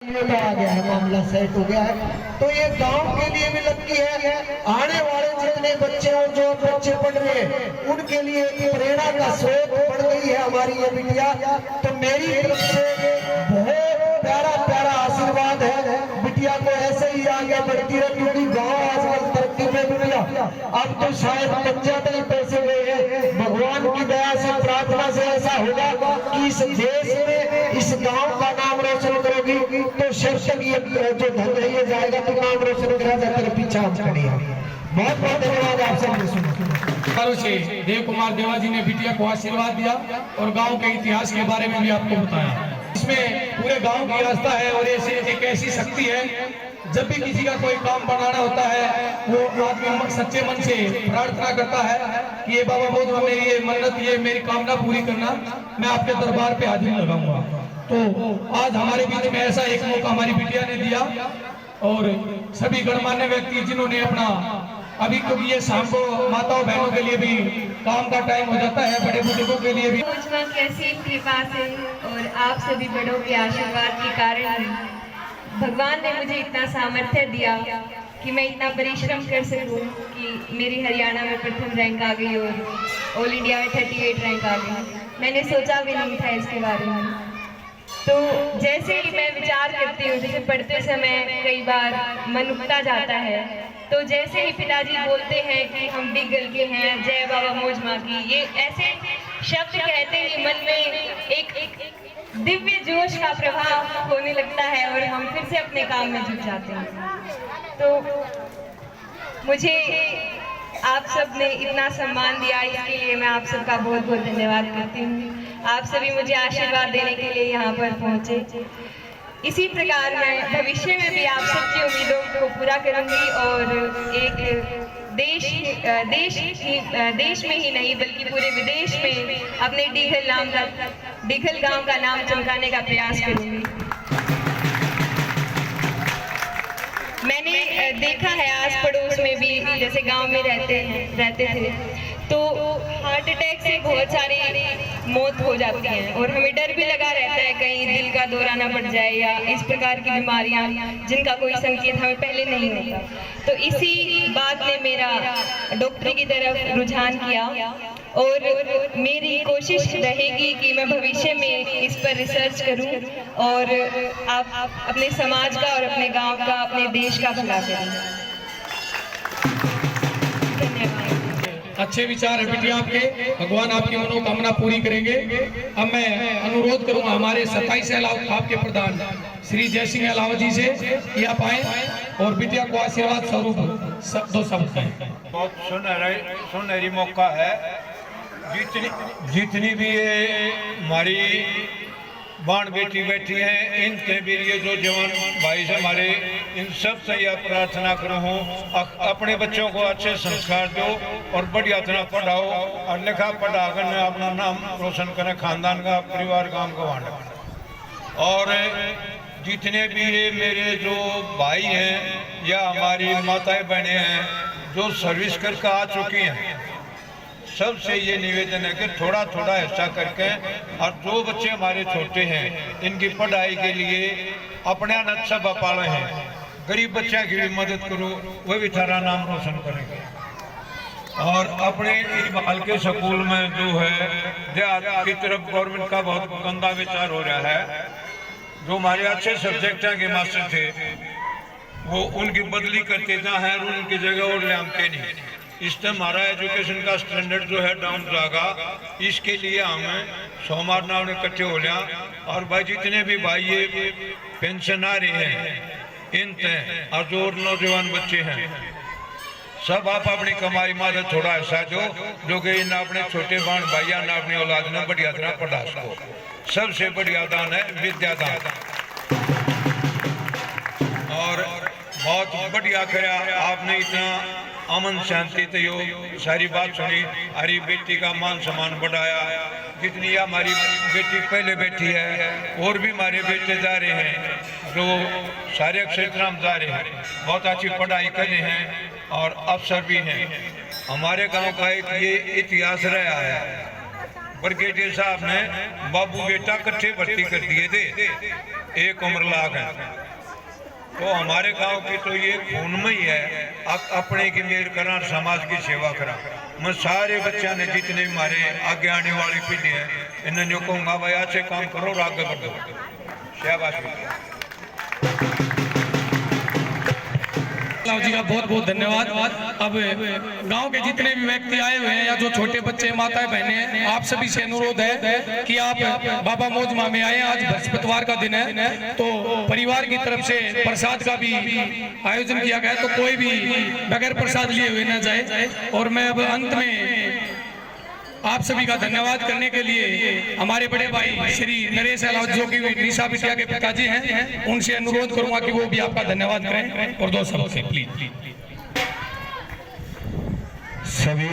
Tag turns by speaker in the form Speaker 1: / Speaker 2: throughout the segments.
Speaker 1: ये तो आ गया है, मामला सेट हो गया है। तो ये गांव के लिए भी लकी है, आने वाले जितने बच्चे और जो बच्चे पढ़ रहे हैं उनके लिए एक प्रेरणा का स्रोत बन गई है हमारी ये बिटिया। तो मेरी तरफ से बहुत प्यारा प्यारा आशीर्वाद है, बिटिया को ऐसे ही आगे बढ़ती रहे, क्योंकि गाँव आजकल तरक्की पे बिटिया अब तो शायद पंचायत ही पैसे गए हैं। भगवान की दया से प्रार्थना से ऐसा होगा कि इस देश में इस गाँव का नाम रोशन करोगी तो शीर्षक ये जो धन है ये जाएगा, तो नाम रोशन करा जाकर पीछा हम खड़े हैं। बहुत बहुत धन्यवाद आप सबने
Speaker 2: से देव कुमार देवा जी ने बिटिया को आशीर्वाद दिया और गांव के इतिहास के बारे में भी आपको बताया। इसमें पूरे गांव की आस्था है और ऐसे एक ऐसी शक्ति है, जब भी किसी का कोई काम बनाना होता है वो आदमी सच्चे मन से प्रार्थना करता है कि ये बाबा बहुत मेरी ये मन्नत, ये मेरी कामना पूरी करना, मैं आपके दरबार पे हाजिर लगाऊंगा। तो आज हमारे बीच में ऐसा एक मौका हमारी बिटिया ने दिया और सभी गणमान्य व्यक्ति जिन्होंने अपना अभी, क्योंकि ये शाम को माताओं बहनों के लिए भी काम का टाइम हो जाता है, बड़े बुजुर्गों के लिए भी।
Speaker 3: कैसी कृपा से और आप सभी बड़ों के आशीर्वाद के कारण भगवान ने मुझे इतना सामर्थ्य दिया कि मैं इतना परिश्रम कर सकूं कि मेरी हरियाणा में प्रथम रैंक आ गई और ऑल इंडिया में 38 रैंक आ गई। मैंने सोचा भी नहीं था इसके बारे में। तो जैसे ही मैं विचार करती हूँ, जैसे पढ़ते समय कई बार मन उगता जाता है, तो जैसे ही पिताजी बोलते हैं कि हम डिगल के हैं, जय बाबा मौज माँ की, ये ऐसे शब्द कहते ही मन में एक दिव्य जोश का प्रभाव होने लगता है और हम फिर से अपने काम में जुट जाते हैं। तो मुझे आप सब ने इतना सम्मान दिया, इसके लिए मैं आप सबका बहुत बहुत धन्यवाद करती हूँ। आप सभी मुझे आशीर्वाद देने के लिए यहाँ पर पहुँचे। इसी प्रकार मैं भविष्य में भी आप सबकी उम्मीदों को पूरा करूँगी और एक देश में ही नहीं बल्कि पूरे विदेश में अपने डिघल गांव का नाम चमकाने का प्रयास करूँगी। मैंने देखा है आस पड़ोस में भी, जैसे गांव में रहते थे, तो हार्ट अटैक से बहुत सारी मौत हो जाती है और हमें डर भी लगा रहता है कहीं दिल का दौरा ना पड़ जाए या इस प्रकार की बीमारियां जिनका कोई संकेत हमें पहले नहीं होता। तो इसी बात ने मेरा डॉक्टरी की तरफ रुझान किया और मेरी कोशिश रहेगी कि मैं भविष्य में इस पर रिसर्च करूं और आप अपने समाज का और अपने गांव का, अपने देश का भला करें।
Speaker 2: अच्छे विचार है बिटिया आपके, भगवान आपकी मनोकामना पूरी करेंगे। अब मैं अनुरोध करूंगा हमारे 27 आपके प्रधान श्री जय सिंह अलावा जी से कि आप आए और बिटिया को आशीर्वाद स्वरूप दो शब्द कहें।
Speaker 4: बहुत सुनहरी मौका है। जितनी भी ये हमारी बाण बेटी बैठी हैं, इनके भी ये जो जवान भाई से हमारे, इन सब से यह प्रार्थना करूँ अपने बच्चों को अच्छे संस्कार दो और बढ़िया तरह पढ़ाओ और लिखा पढ़ा कर अपना नाम रोशन करें, खानदान का, परिवार का, हमको बांट। और जितने भी ये मेरे जो भाई हैं या हमारी माताएं बहनें हैं जो सर्विस करके आ चुकी हैं, सबसे ये निवेदन है कि थोड़ा थोड़ा हिस्सा करके, और जो बच्चे हमारे छोटे हैं इनकी पढ़ाई के लिए अपने अच्छा पाले हैं, गरीब बच्चे की भी मदद करो, वह भी थारा नाम रोशन करेंगे। और अपने हल्के स्कूल में जो है देहात की तरफ गवर्नमेंट का बहुत गंदा विचार हो रहा है। जो हमारे अच्छे सब्जेक्ट के मास्टर थे वो उनकी बदली करते हैं, उनकी जगह और ले आते नहीं। इससे हमारा एजुकेशन का स्टैंडर्ड जो है डाउन जाएगा। इसके लिए हम सोमवार नाम इकट्ठे हो लिया और भाई जितने भी भाई ये पेंशन आ रही है इन तय और जो नौजवान बच्चे हैं सब आप अपनी कमाई मारे थोड़ा ऐसा जो कि इन अपने छोटे बाण भाइया ना अपनी औलाद ने बढ़िया तरह पढ़ा सको। सबसे बढ़िया दान है विद्यादान। और बहुत बढ़िया कराया आपने, इतना अमन शांति तो यो सारी बात सुनी, हमारी बेटी का मान सम्मान बढ़ाया। जितनी हमारी बेटी पहले बैठी है और भी हमारे बेटे जा रहे हैं जो सारे क्षेत्र में जा रहे हैं, बहुत अच्छी पढ़ाई कर रहे हैं और अफसर भी हैं। हमारे गांव का एक ये इतिहास रहा है, ब्रिगेडियर साहब ने बाबू बेटा इकट्ठे भर्ती कर दिए थे। एक उम्र लाख है। तो हमारे गांव की तो ये खून में ही है, अपने की मेल करा, समाज की सेवा करा। मैं सारे बच्चा ने जितने हमारे आगे आने वाली पीढ़ी है इन्हें जो कहूँगा भाई अच्छे काम करो और आगे बढ़ो। शाबाश
Speaker 2: जी का बहुत बहुत धन्यवाद। अब गांव के जितने भी व्यक्ति आए हुए हैं या जो छोटे बच्चे माताएं बहनें हैं, आप सभी से अनुरोध है कि आप बाबा मौजमा में आए। आज बृहस्पतिवार का दिन है तो परिवार की तरफ से प्रसाद का भी आयोजन किया गया है, तो कोई भी बगैर प्रसाद लिए हुए न जाए। और मैं अब अंत में आप सभी का धन्यवाद करने के लिए हमारे बड़े भाई श्री नरेश अहलावत जो कि निशा बिटिया के पिताजी हैं, उनसे अनुरोध करूंगा कि वो भी आपका धन्यवाद करें और दो शब्द से प्लीज।
Speaker 5: सभी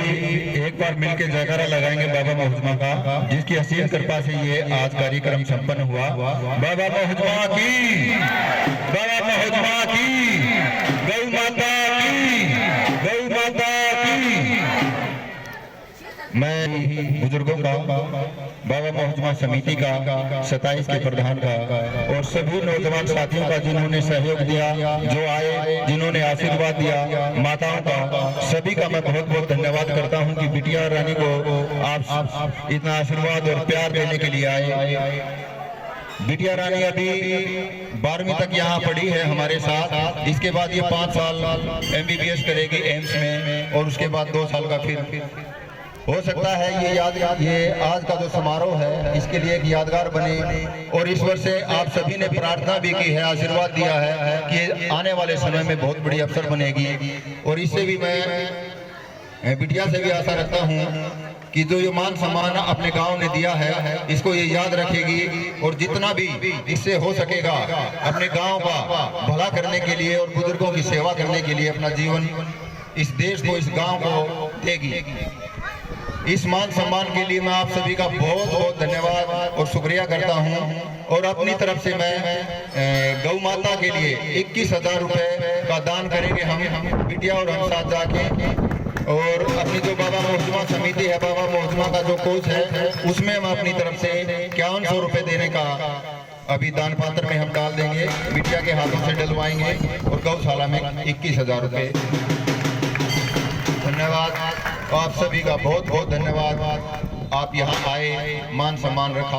Speaker 5: एक बार मिलकर जयकारा लगाएंगे बाबा मौजमा का, जिसकी असीम कृपा से ये आज कार्यक्रम संपन्न हुआ। बाबा मौजमा की, बाबा मौजमा की, गौ माता की, गौ माता की। मैं बुजुर्गों का, बाबा मौजमा समिति का, 27 के प्रधान का और सभी नौजवान साथियों का जिन्होंने सहयोग दिया, जो आए, जिन्होंने आशीर्वाद दिया, माताओं का, सभी का मैं बहुत बहुत धन्यवाद करता हूं कि बिटिया रानी को आप इतना आशीर्वाद और प्यार देने के लिए आए। बिटिया रानी अभी 12वीं तक यहाँ पढ़ी है हमारे साथ। इसके बाद ये 5 साल MBBS करेगी एम्स में और उसके बाद 2 साल का फिर हो सकता है ये आज का जो समारोह है इसके लिए एक यादगार बने। और ईश्वर से आप सभी ने प्रार्थना भी की है, आशीर्वाद दिया है कि आने वाले समय में बहुत बड़ी अवसर बनेगी। और इससे भी मैं बिटिया से भी आशा रखता हूँ कि जो ये मान सम्मान अपने गांव ने दिया है इसको ये याद रखेगी और जितना भी इससे हो सकेगा अपने गांव का भला करने के लिए और बुजुर्गों की सेवा करने के लिए अपना जीवन इस देश को, इस गांव को देगी। इस मान सम्मान के लिए मैं आप सभी का बहुत बहुत धन्यवाद और शुक्रिया करता हूं। और अपनी तरफ से मैं गौ माता के लिए 21,000 रुपए का दान करेंगे हम बिटिया और हम साथ जाके। और अपनी जो बाबा मौजमा समिति है, बाबा मौजमा का जो कोच है, उसमें हम अपनी तरफ से 5100 रुपए देने का अभी दान पात्र में हम डाल देंगे, बिटिया के हाथों से डलवाएंगे और गौशाला में 21,000 रुपए। धन्यवाद आप सभी का, बहुत बहुत धन्यवाद। आप यहाँ आए, मान सम्मान रखा।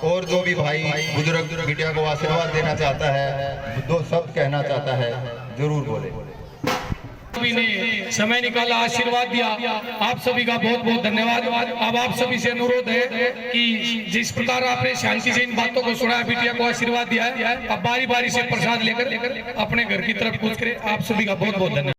Speaker 5: और जो भी भाई बुजुर्ग बिटिया को आशीर्वाद देना चाहता है, 2 शब्द कहना चाहता है, जरूर बोले।
Speaker 2: सभी ने समय निकाला, आशीर्वाद दिया, आप सभी का बहुत बहुत धन्यवाद। अब आप सभी से अनुरोध है कि जिस प्रकार आपने शांति से इन बातों को सुना, बिटिया को आशीर्वाद दिया है, अब बारी बारी से प्रसाद लेकर अपने घर की तरफ कूच करें। आप सभी का बहुत बहुत धन्यवाद।